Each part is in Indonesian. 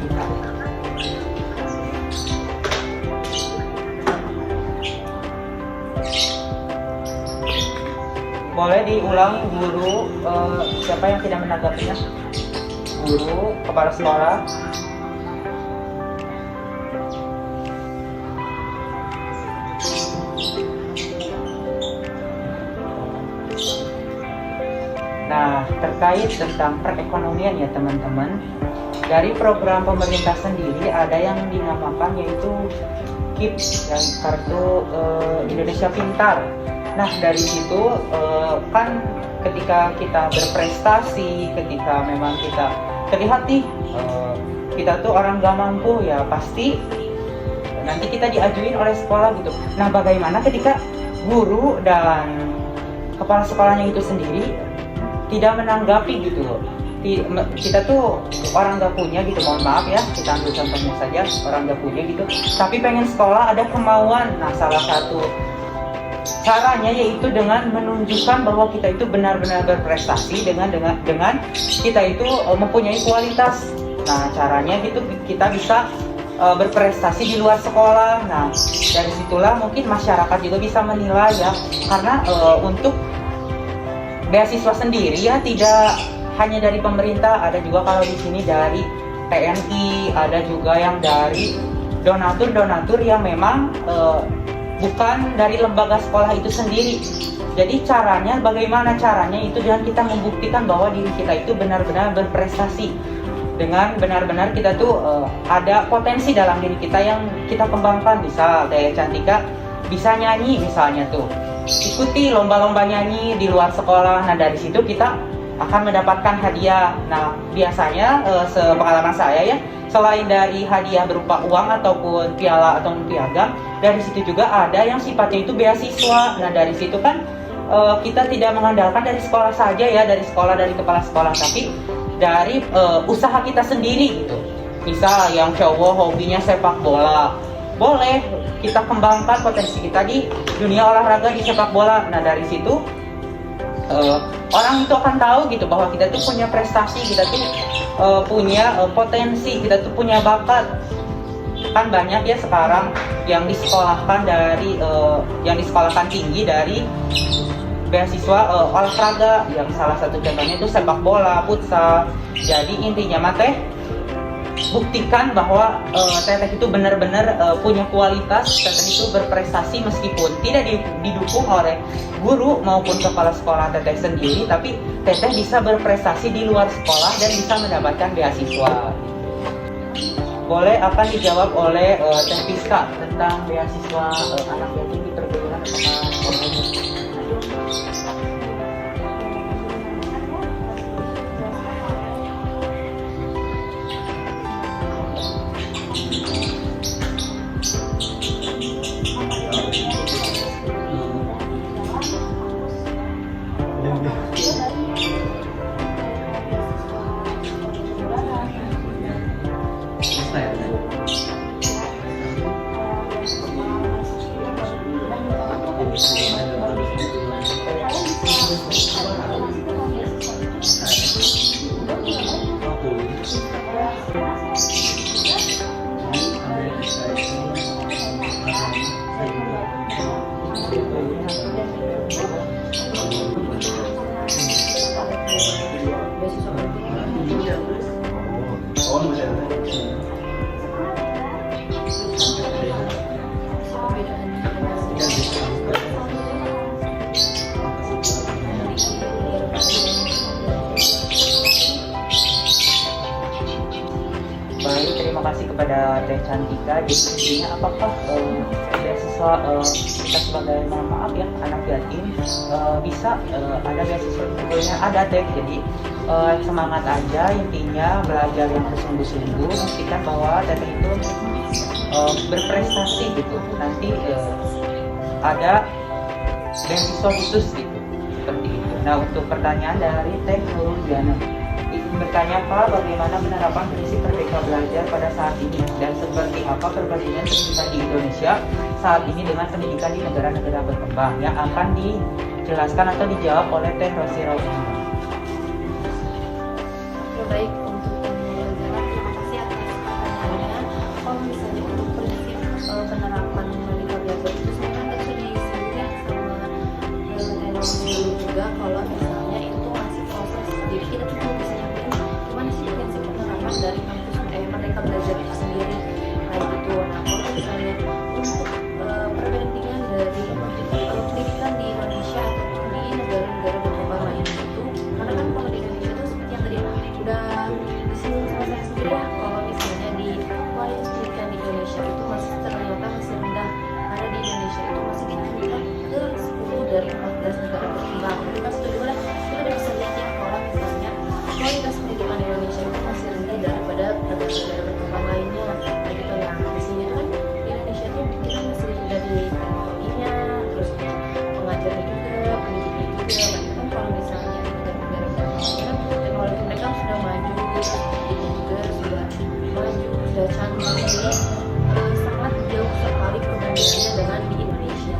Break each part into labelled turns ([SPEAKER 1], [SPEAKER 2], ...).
[SPEAKER 1] kita. Boleh diulang guru, siapa yang tidak menanggapinya? Guru, kepala sekolah. Nah, terkait tentang perekonomian ya teman-teman, dari program pemerintah sendiri ada yang dinamakan yaitu KIP, yang kartu Indonesia Pintar. Nah, dari situ kan ketika kita berprestasi, ketika memang kita terlihat nih kita tuh orang gak mampu, ya pasti nanti kita diajuin oleh sekolah gitu. Nah, bagaimana ketika guru dan kepala sekolahnya itu sendiri tidak menanggapi gitu loh. Kita tuh orang gak punya gitu, mohon maaf ya, kita ambil contohnya saja, orang gak punya gitu, tapi pengen sekolah, ada kemauan. Nah, salah satu caranya yaitu dengan menunjukkan bahwa kita itu benar-benar berprestasi dengan kita itu mempunyai kualitas. Nah, caranya gitu kita bisa berprestasi di luar sekolah. Nah, dari situlah mungkin masyarakat juga bisa menilai ya, karena untuk beasiswa sendiri ya tidak hanya dari pemerintah, ada juga kalau di sini dari TNI, ada juga yang dari donatur yang memang bukan dari lembaga sekolah itu sendiri. Jadi caranya, bagaimana caranya itu dengan kita membuktikan bahwa diri kita itu benar-benar berprestasi, dengan benar-benar kita tuh ada potensi dalam diri kita yang kita kembangkan. Misal kayak Cantika bisa nyanyi misalnya tuh, ikuti lomba-lomba nyanyi di luar sekolah. Nah, dari situ kita akan mendapatkan hadiah. Nah, biasanya sepengalaman saya ya, selain dari hadiah berupa uang ataupun piala atau piagam, dari situ juga ada yang sifatnya itu beasiswa. Nah, dari situ kan kita tidak mengandalkan dari sekolah saja ya, dari kepala sekolah, tapi dari usaha kita sendiri gitu. Misal yang cowok hobinya sepak bola, boleh kita kembangkan potensi kita di dunia olahraga di sepak bola. Nah, dari situ orang itu akan tahu gitu bahwa kita tuh punya prestasi, kita tuh punya potensi, kita tuh punya bakat. Kan banyak ya sekarang yang disekolahkan dari yang disekolahkan tinggi dari beasiswa olahraga, yang salah satu contohnya itu sepak bola, futsal. Jadi intinya mah teh, buktikan bahwa Teteh itu benar-benar punya kualitas, Teteh itu berprestasi meskipun tidak didukung oleh guru maupun kepala sekolah Teteh sendiri, tapi Teteh bisa berprestasi di luar sekolah dan bisa mendapatkan beasiswa. Boleh akan dijawab oleh Teh Piska tentang beasiswa anak yatim di perguruan sekolah. Baik, terima kasih kepada Teh Cantika. Jadi intinya apakah beasiswa kita sebagai, mohon maaf ya, anak yatim bisa ada beasiswa sebetulnya ada Teh. Jadi semangat aja, intinya belajar yang bersungguh-sungguh, buktikan bahwa Teteh itu berprestasi gitu. Nanti ada beasiswa khusus gitu, seperti itu. Nah, untuk pertanyaan dari Teh Nurul Diana, bertanya Pak, bagaimana penerapan prinsip Merdeka Belajar pada saat ini dan seperti apa perbandingan pendidikan di Indonesia saat ini dengan pendidikan di negara-negara berkembang, yang akan dijelaskan atau dijawab oleh Teh Rosi Raudina.
[SPEAKER 2] Baik, untuk terima kasih atas dari kampus mereka belajar itu sendiri kayak gitu. Nah kalau misalnya untuk perbandingan dari pendidikan di Indonesia ataupun di negara-negara berkembang lainnya itu, karena kan kalau di Indonesia itu seperti yang tadi udah disinggung sama saya sendiri ya, kalau misalnya di kualitas pendidikan di Indonesia itu ternyata masih rendah, karena di Indonesia itu masih ditunjukkan ke 10 dari 14 negara berkembang. Jadi pas kedua kita udah bisa lihat ya kalau misalnya kualitas pendidikan di Indonesia itu masih rendah daripada negara-negara berkembang lainnya. Nah gitu ya, di sini tuh kan di Indonesia tuh kita masih rendah di teknologinya, terus pengajarnya juga, pendidiknya juga. Nah kan kalau misalnya di negara-negara lainnya teknologi mereka sudah maju, itu juga sudah maju, sudah canggih, jadi sangat jauh sekali perbandingannya dengan di Indonesia.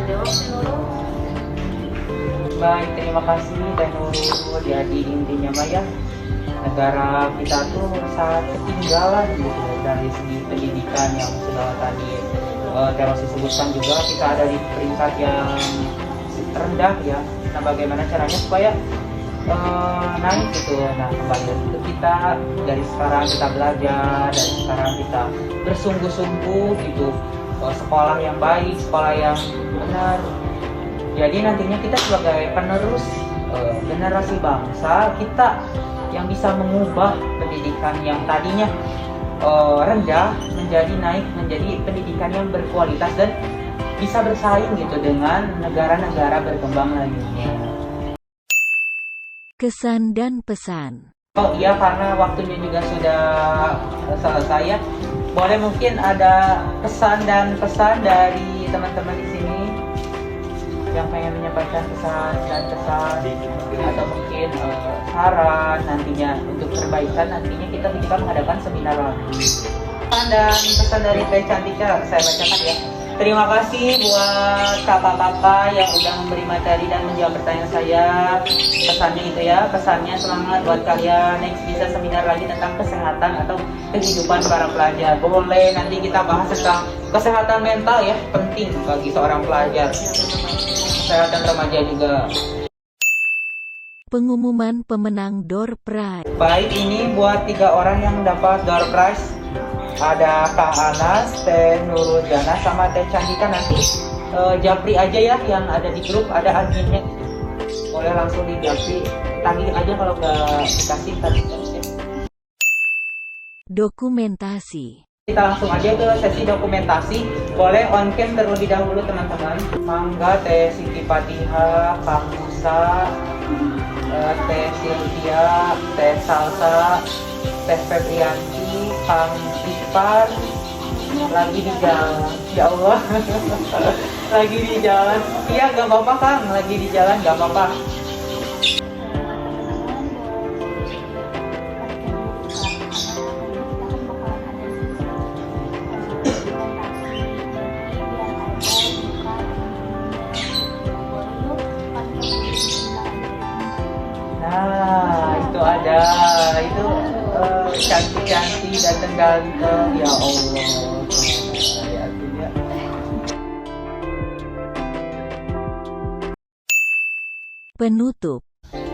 [SPEAKER 2] Jawab Nurul.
[SPEAKER 1] Baik, terima kasih Teh Nurul. Jadi intinya mah ya, negara kita tuh sangat ketinggalan gitu dari segi pendidikan yang sudah tadi terus disebutkan juga, kita ada di peringkat yang rendah ya. Nah bagaimana caranya supaya naik gitu? Nah kembali itu kita dari sekarang kita belajar, dari sekarang kita bersungguh-sungguh gitu, sekolah yang baik, sekolah yang benar. Jadi nantinya kita sebagai penerus generasi bangsa, kita yang bisa mengubah pendidikan yang tadinya rendah menjadi naik, menjadi pendidikan yang berkualitas dan bisa bersaing gitu dengan negara-negara berkembang lainnya.
[SPEAKER 3] Kesan dan pesan.
[SPEAKER 1] Oh iya, karena waktunya juga sudah selesai ya. Boleh mungkin ada kesan dan pesan dari teman-teman di sini yang pengen menyampaikan kesan dan pesan, atau mungkin saran nantinya untuk perbaikan nantinya kita mengadakan seminar lagi. Pesan dan pesan dari Teh Cantika saya bacakan ya. Terima kasih buat kakak-kakak yang udah memberi materi dan menjawab pertanyaan saya. Pesannya itu ya, pesannya semangat buat kalian. Next bisa seminar lagi tentang kesehatan atau kehidupan para pelajar. Boleh nanti kita bahas tentang kesehatan mental ya, penting bagi seorang pelajar. Kesehatan remaja juga.
[SPEAKER 3] Pengumuman pemenang Door Prize.
[SPEAKER 1] Baik, ini buat 3 orang yang mendapat Door Prize. Ada Kak Anas, Teh Nurul Jana, sama Teh Candika. Nanti japri aja ya yang ada di grup, ada adminnya. Boleh langsung di japri, tagih aja kalau nggak dikasih tadi.
[SPEAKER 3] Dokumentasi.
[SPEAKER 1] Kita langsung aja ke sesi dokumentasi. Boleh on cam terlebih dahulu teman-teman. Mangga Teh Siti Fatihah, Kang Musa, Teh Sylvia, Teh Salsa, Teh Febrianti, Kang Ipar lagi di jalan. Ya Allah. Lagi di jalan. Iya gak apa-apa Kang, lagi di jalan gak apa-apa. Nah, itu ada, itu cantik-cantik dan ganteng, ya Allah. Ya,
[SPEAKER 3] Penutup.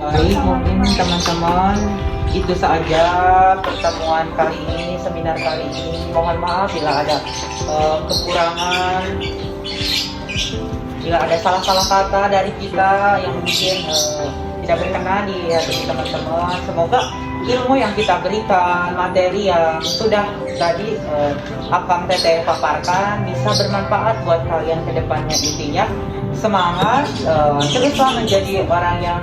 [SPEAKER 1] baik, mungkin teman-teman itu saja pertemuan kali ini, seminar kali ini. Mohon maaf bila ada kekurangan, bila ada salah-salah kata dari kita yang mungkin tidak berkenan di hati teman-teman. Semoga ilmu yang kita berikan, materi yang sudah tadi Akang Teteh paparkan bisa bermanfaat buat kalian ke depannya. Intinya semangat, teruslah menjadi orang yang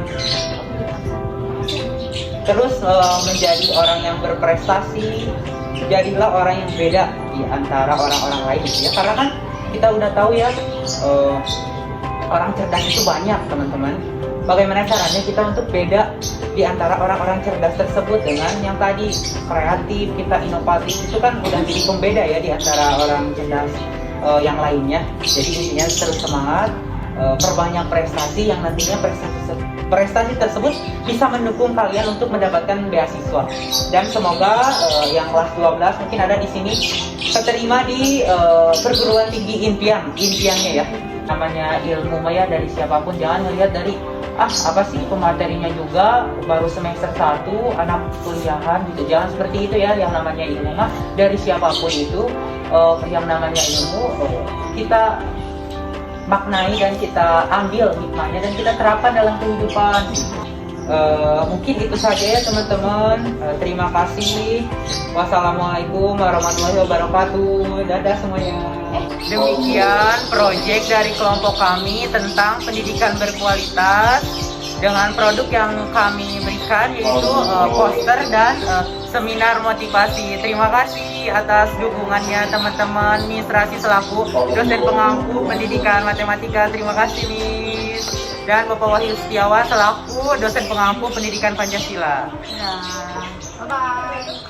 [SPEAKER 1] menjadi orang yang berprestasi. Jadilah orang yang beda di antara orang-orang lain ya, karena kan kita udah tahu ya, orang cerdas itu banyak teman-teman. Bagaimana caranya kita untuk beda di antara orang-orang cerdas tersebut dengan yang tadi kreatif, kita inovatif, itu kan udah jadi pembeda ya di antara orang cerdas yang lainnya. Jadi intinya terus semangat, perbanyak prestasi yang nantinya prestasi tersebut bisa mendukung kalian untuk mendapatkan beasiswa. Dan semoga yang kelas 12 mungkin ada di sini keterima di perguruan tinggi impiannya ya. Namanya ilmu maya dari siapapun, jangan melihat dari apa sih pematerinya juga baru semester 1 anak kuliahan gitu. Jangan seperti itu ya, yang namanya ilmu mah dari siapapun itu, yang namanya ilmu kita maknai dan kita ambil hikmahnya dan kita terapkan dalam kehidupan. Mungkin itu saja ya teman-teman. Terima kasih. Wassalamualaikum warahmatullahi wabarakatuh. Dadah semuanya. Demikian proyek dari kelompok kami tentang pendidikan berkualitas dengan produk yang kami berikan, yaitu poster dan seminar motivasi. Terima kasih atas dukungannya teman-teman administrasi selaku dosen pengampu pendidikan matematika. Terima kasih Miss. Dan Bapak Wahyu Setiawan selaku dosen pengampu pendidikan Pancasila.
[SPEAKER 2] Ya, bye-bye.